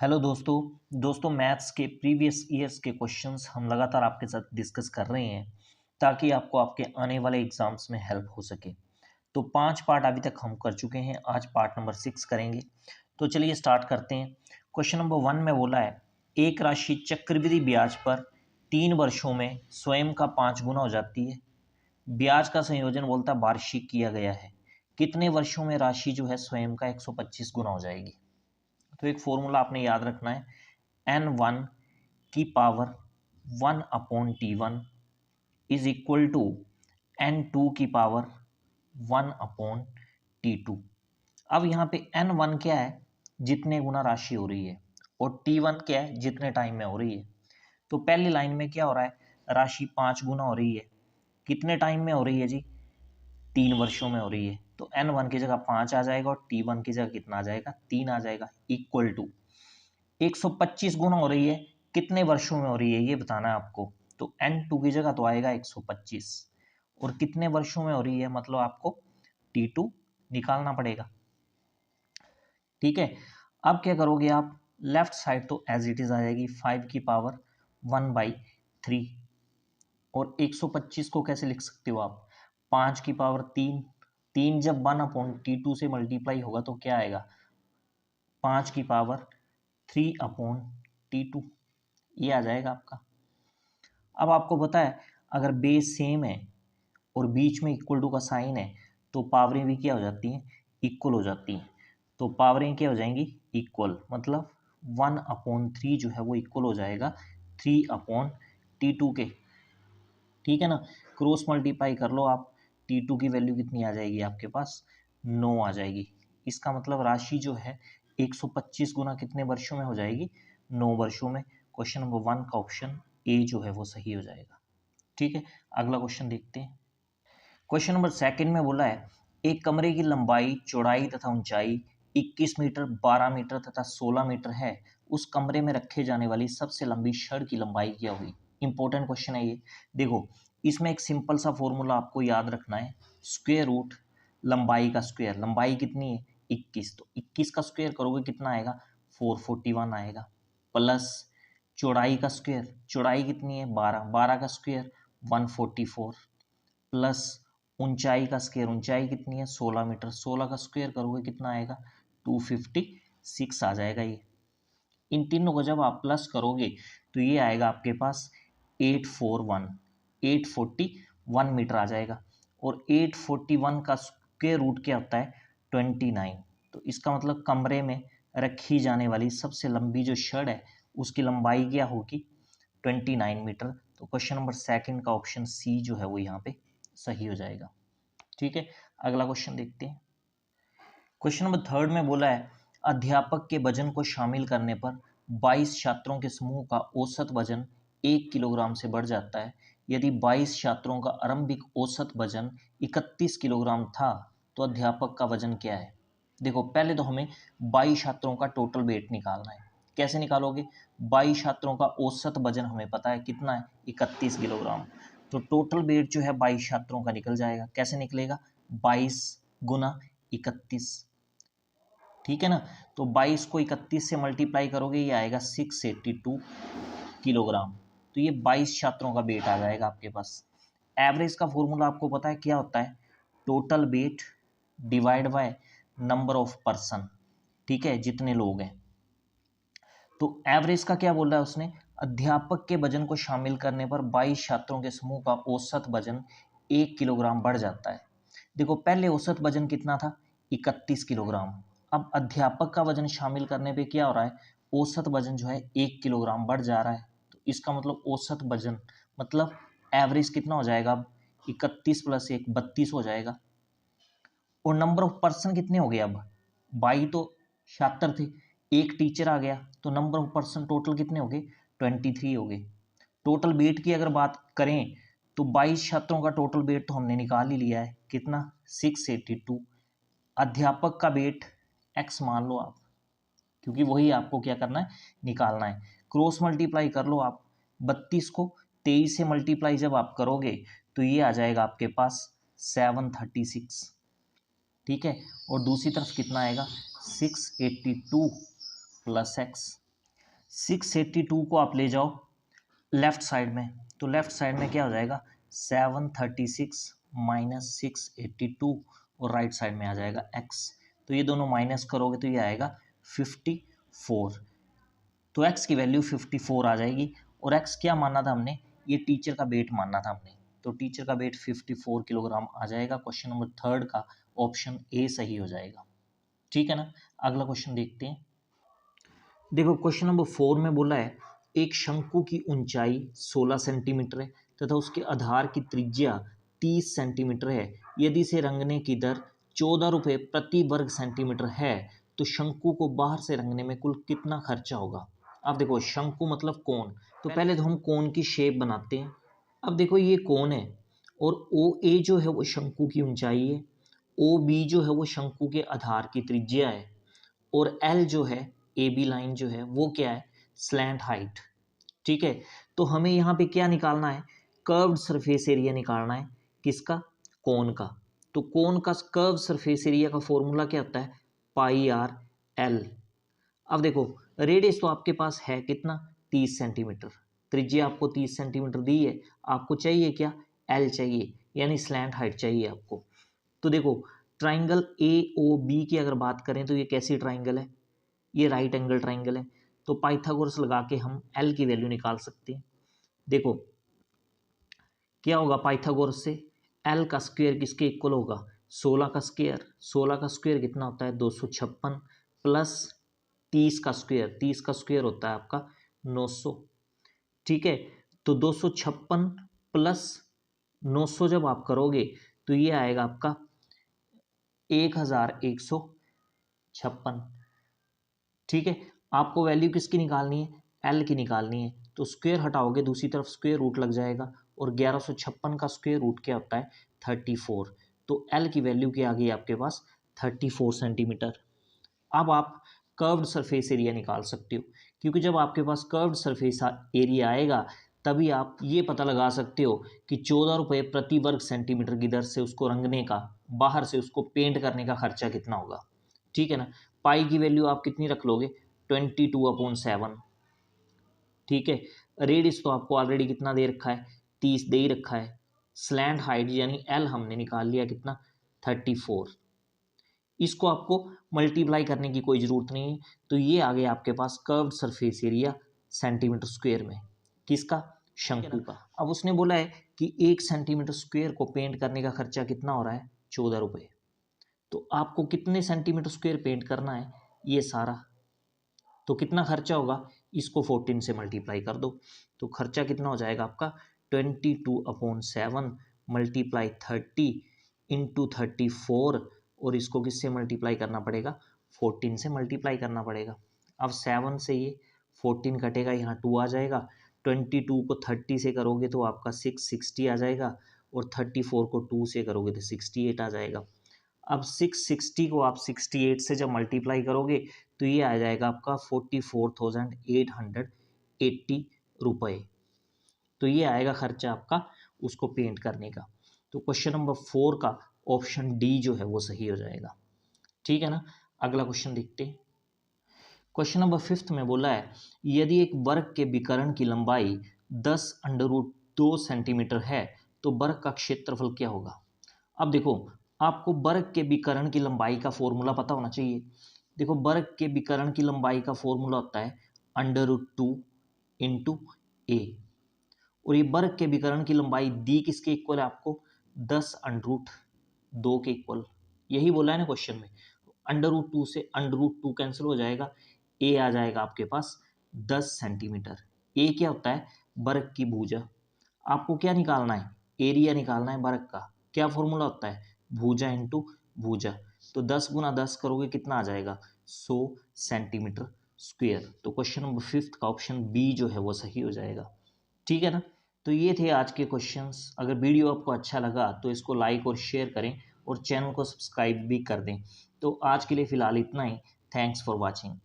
Hello दोस्तों maths के previous years के क्वेश्चंस हम लगातार आपके साथ डिस्कस कर रहे हैं ताकि आपको आपके आने वाले एग्जाम्स में हेल्प हो सके। तो 5 पार्ट अभी तक हम कर चुके हैं, आज पार्ट नंबर 6 करेंगे। तो चलिए स्टार्ट करते हैं। क्वेश्चन नंबर 1 में बोला है एक राशि चक्रवृद्धि ब्याज पर 3 वर्षों में स्वयं का 5 गुना हो जाती है। ब्याज का संयोजन बोलता है वार्षिक किया गया है, कितने वर्षों में राशि जो है स्वयं का 125 गुना हो जाएगी। तो एक फॉर्मूला आपने याद रखना है, n1 की power 1/T1 is equal to n2 की पावर 1/T2। अब यहाँ पे n1 क्या है, जितने गुना राशि हो रही है, और t1 क्या है, जितने टाइम में हो रही है। तो पहली लाइन में क्या हो रहा है, राशि 5 गुना हो रही है, कितने टाइम में हो रही है जी, 3 वर्षों में हो रही है। तो n1 की जगह 5 आ जाएगा और t1 की जगह कितना आ जाएगा, 3 आ जाएगा, इक्वल टू 125 गुना हो रही है, कितने वर्षों में हो रही है ये बताना है आपको। तो n2 की जगह तो आएगा 125, और कितने वर्षों में हो रही है मतलब आपको t2 निकालना पड़ेगा। ठीक है, अब क्या करोगे आप, लेफ्ट साइड तो एज इट इज आ जाएगी 5 की पावर 1/3, और 125 को कैसे लिख सकते हो आप, 5 की पावर 3, 3 जब 1/T2 से मल्टीप्लाई होगा तो क्या आएगा, 5 की पावर 3/T2, ये आ जाएगा आपका। अब आपको पता है अगर बेस सेम है और बीच में इक्वल टू का साइन है तो पावरें भी क्या हो जाती हैं, इक्वल हो जाती हैं। तो पावरें क्या हो जाएंगी, इक्वल, मतलब 1/3 जो है वो इक्वल हो जाएगा 3/T2 के। ठीक है ना, क्रॉस मल्टीप्लाई कर लो आप, T2 की वैल्यू कितनी आ जाएगी आपके पास, 9 आ जाएगी। इसका मतलब राशि जो है 125 गुना कितने वर्षों में हो जाएगी, 9 वर्षों में। क्वेश्चन नंबर 1 का ऑप्शन ए जो है वो सही हो जाएगा। ठीक है, अगला क्वेश्चन देखते हैं। क्वेश्चन नंबर 2 में बोला है एक कमरे की लंबाई, चौड़ाई तथा ऊंचाई 21 मीटर, 12 मीटर तथा 16 मीटर है। उस कमरे में रखे जाने वाली सबसे लंबी छड़ की लंबाई क्या हुई। इंपॉर्टेंट क्वेश्चन है ये। देखो, इसमें एक सिंपल सा फॉर्मूला आपको याद रखना है, स्क्वायर रूट लंबाई का स्क्वायर, लंबाई कितनी है 21, तो 21 का स्क्वायर करोगे कितना आएगा, 441 आएगा, प्लस चौड़ाई का स्क्वायर, चौड़ाई कितनी है 12, 12 का स्क्वायर 144, प्लस ऊंचाई का स्क्वायर, ऊंचाई कितनी है 16 मीटर, 16 का स्क्वायर करोगे कितना आएगा 256 आ जाएगा। ये इन तीनों को जब आप प्लस करोगे तो ये आएगा आपके पास 841 मीटर आ जाएगा, और 841 का स्क्वायर रूट क्या होता है 29। तो इसका मतलब कमरे में रखी जाने वाली सबसे लंबी जो छड़ है उसकी लंबाई क्या होगी 29 मीटर। तो क्वेश्चन नंबर 2 का ऑप्शन सी जो है वो यहाँ पे सही हो जाएगा। ठीक है, अगला क्वेश्चन देखते हैं। क्वेश्चन नंबर 3 में बोला है अध्यापक के वजन को शामिल करने पर 22 छात्रों के समूह का औसत वजन 1 किलोग्राम से बढ़ जाता है। यदि 22 छात्रों का आरंभिक औसत वजन 31 किलोग्राम था तो अध्यापक का वजन क्या है। देखो, पहले तो हमें 22 छात्रों का टोटल वेट निकालना है। कैसे निकालोगे, 22 छात्रों का औसत वजन हमें पता है कितना है 31 किलोग्राम, तो टोटल वेट जो है 22 छात्रों का निकल जाएगा। कैसे निकलेगा, 22 गुना 31। ठीक है ना, तो 22 को 31 से मल्टीप्लाई करोगे ये आएगा 682 किलोग्राम। तो ये 22 छात्रों का वेट आ जाएगा आपके पास। एवरेज का फॉर्मूला आपको पता है क्या होता है, total weight divide by number of person. ठीक है, जितने लोग हैं। तो एवरेज का क्या बोल रहा है उसने, अध्यापक के वजन को शामिल करने पर 22 छात्रों के समूह का औसत वजन 1 किलोग्राम बढ़ जाता है। देखो, पहले औसत वजन कितना था 31 किलोग्राम, अब अध्यापक का वजन शामिल करने पे क्या हो रहा है, औसत वजन जो है 1 किलोग्राम बढ़ जा रहा है। तो इसका मतलब औसत वजन मतलब एवरेज कितना हो जाएगा, अब 31 + 1 32 हो जाएगा। और नंबर ऑफ पर्सन कितने हो गए, अब 22 तो छात्र थे, एक टीचर आ गया, तो नंबर ऑफ पर्सन टोटल कितने हो गए 23 हो गए। टोटल वेट की अगर बात करें तो 22 छात्रों का टोटल वेट तो हमने निकाल ही लिया है, कितना 682। अध्यापक का वेट x मान लो आप, क्योंकि वही आपको क्या करना है, निकालना है। क्रॉस मल्टीप्लाई कर लो आप, 32 को 23 से मल्टीप्लाई जब आप करोगे तो ये आ जाएगा आपके पास 736। ठीक है, और दूसरी तरफ कितना आएगा 682 + x। 682 को आप ले जाओ लेफ्ट साइड में, तो लेफ्ट साइड में क्या हो जाएगा 736 माइनस 682 और राइट साइड में आ जाएगा x। तो ये दोनों माइनस करोगे तो ये आएगा 54। तो x की वैल्यू 54 आ जाएगी। और x क्या मानना था हमने, ये टीचर का वेट मानना था हमने, तो टीचर का वेट 54 किलोग्राम आ जाएगा। क्वेश्चन नंबर 3 का ऑप्शन ए सही हो जाएगा। ठीक है ना। अगला क्वेश्चन देखते हैं। देखो क्वेश्चन नंबर 4 में बोला है एक शंकु की ऊंचाई 16 सेंटीमीटर है तथा उसके आधार की त्रिज्या 30 सेंटीमीटर है। यदि इसे रंगने की दर 14 रुपये प्रति वर्ग सेंटीमीटर है तो शंकु को बाहर से रंगने में कुल कितना खर्चा होगा। अब देखो शंकु मतलब कोन, तो पहले तो हम कोन की शेप बनाते हैं। अब देखो ये कोन है और ओ ए जो है वो शंकु की ऊंचाई है, ओ बी जो है वो शंकु के आधार की त्रिज्या है, और एल जो है ए बी लाइन जो है वो क्या है स्लैंट हाइट। ठीक है, तो हमें यहाँ पे क्या निकालना है, कर्व्ड सरफेस एरिया निकालना है। किसका, कोन का। तो कोन का कर्व सरफेस एरिया का फॉर्मूला क्या होता है, पाई आर एल। अब देखो रेडियस तो आपके पास है कितना 30 सेंटीमीटर, त्रिज्या आपको 30 सेंटीमीटर दी है, आपको चाहिए क्या एल चाहिए, यानी स्लैंट हाइट चाहिए आपको। तो देखो ट्राइंगल ए ओ बी की अगर बात करें तो ये कैसी ट्राइंगल है, ये राइट एंगल ट्राइंगल है। तो पाइथागोरस लगा के हम एल की वैल्यू निकाल सकते हैं। देखो क्या होगा पाइथागोरस से, एल का स्क्वायर किसके इक्वल होगा 16 का स्क्वायर। 16 का स्क्वायर कितना होता है 256 प्लस 30 का स्क्वायर, 30 का स्क्वायर होता है आपका 900। ठीक है, तो 256 प्लस 900 जब आप करोगे तो ये आएगा आपका 1156। ठीक है, आपको वैल्यू किसकी निकालनी है, एल की निकालनी है। तो स्क्वायर हटाओगे दूसरी तरफ स्क्वायर रूट लग जाएगा, और 1156 का स्क्वायर रूट क्या होता है 34। तो एल की वैल्यू क्या आ गई आपके पास 34 सेंटीमीटर। अब आप कर्व्ड सरफेस एरिया निकाल सकते हो, क्योंकि जब आपके पास कर्व्ड सरफेस एरिया आएगा तभी आप ये पता लगा सकते हो कि 14 रुपये प्रति वर्ग सेंटीमीटर की दर से उसको रंगने का, बाहर से उसको पेंट करने का खर्चा कितना होगा। ठीक है ना। पाई की वैल्यू आप कितनी रख लोगे 22/7। ठीक है, रेडियस तो आपको ऑलरेडी कितना दे रखा है 30 दे ही रखा है। स्लैंट हाइट यानी एल हमने निकाल लिया कितना 34। इसको आपको मल्टीप्लाई करने की कोई ज़रूरत नहीं है, तो ये आ गया आपके पास curved surface area centimetre square में, किसका शंकु का। अब उसने बोला है कि 1 सेंटीमीटर स्क्वायर को पेंट करने का खर्चा कितना हो रहा है 14 रुपये। तो आपको कितने सेंटीमीटर स्क्वायर पेंट करना है ये सारा, तो कितना खर्चा होगा, इसको 14 से मल्टीप्लाई कर दो। तो खर्चा कितना हो जाएगा आपका 22/7 मल्टीप्लाई 30 इंटू 34, और इसको किससे मल्टीप्लाई करना पड़ेगा 14 से मल्टीप्लाई करना पड़ेगा। अब 7 से ये 14 कटेगा, यहाँ 2 आ जाएगा। 22 को 30 से करोगे तो आपका 660 आ जाएगा, और 34 को 2 से करोगे तो 68 आ जाएगा। अब 660 को आप 68 से जब मल्टीप्लाई करोगे तो ये आ जाएगा आपका 44,880 रुपये। तो ये आएगा खर्चा आपका उसको पेंट करने का। तो क्वेश्चन नंबर 4 का ऑप्शन डी जो है वो सही हो जाएगा। ठीक है ना। अगला क्वेश्चन देखते हैं। क्वेश्चन नंबर 5 में बोला है यदि एक वर्ग के विकर्ण की लंबाई 10√2 सेंटीमीटर है तो वर्ग का क्षेत्रफल क्या होगा। अब देखो आपको वर्ग के विकर्ण की लंबाई का फॉर्मूला पता होना चाहिए। देखो वर्ग के विकर्ण की लंबाई का फॉर्मूला होता है √2 इंटू ए, और ये वर्ग के विकर्ण की लंबाई दी किसके इक्वल है आपको 10√2 के इक्वल। यही बोला है ना क्वेश्चन में। √2 से √2 कैंसिल हो जाएगा, ए आ जाएगा आपके पास 10 सेंटीमीटर। ए क्या होता है वर्ग की भुजा। आपको क्या निकालना है एरिया निकालना है वर्ग का। क्या फॉर्मूला होता है भुजा इंटू भुजा। तो 10 गुना 10 करोगे कितना आ जाएगा 100 सेंटीमीटर स्क्वायर। तो क्वेश्चन नंबर 5 का ऑप्शन बी जो है वो सही हो जाएगा। ठीक है ना। तो ये थे आज के क्वेश्चंस। अगर वीडियो आपको अच्छा लगा तो इसको लाइक और शेयर करें, और चैनल को सब्सक्राइब भी कर दें। तो आज के लिए फ़िलहाल इतना ही। Thanks for watching.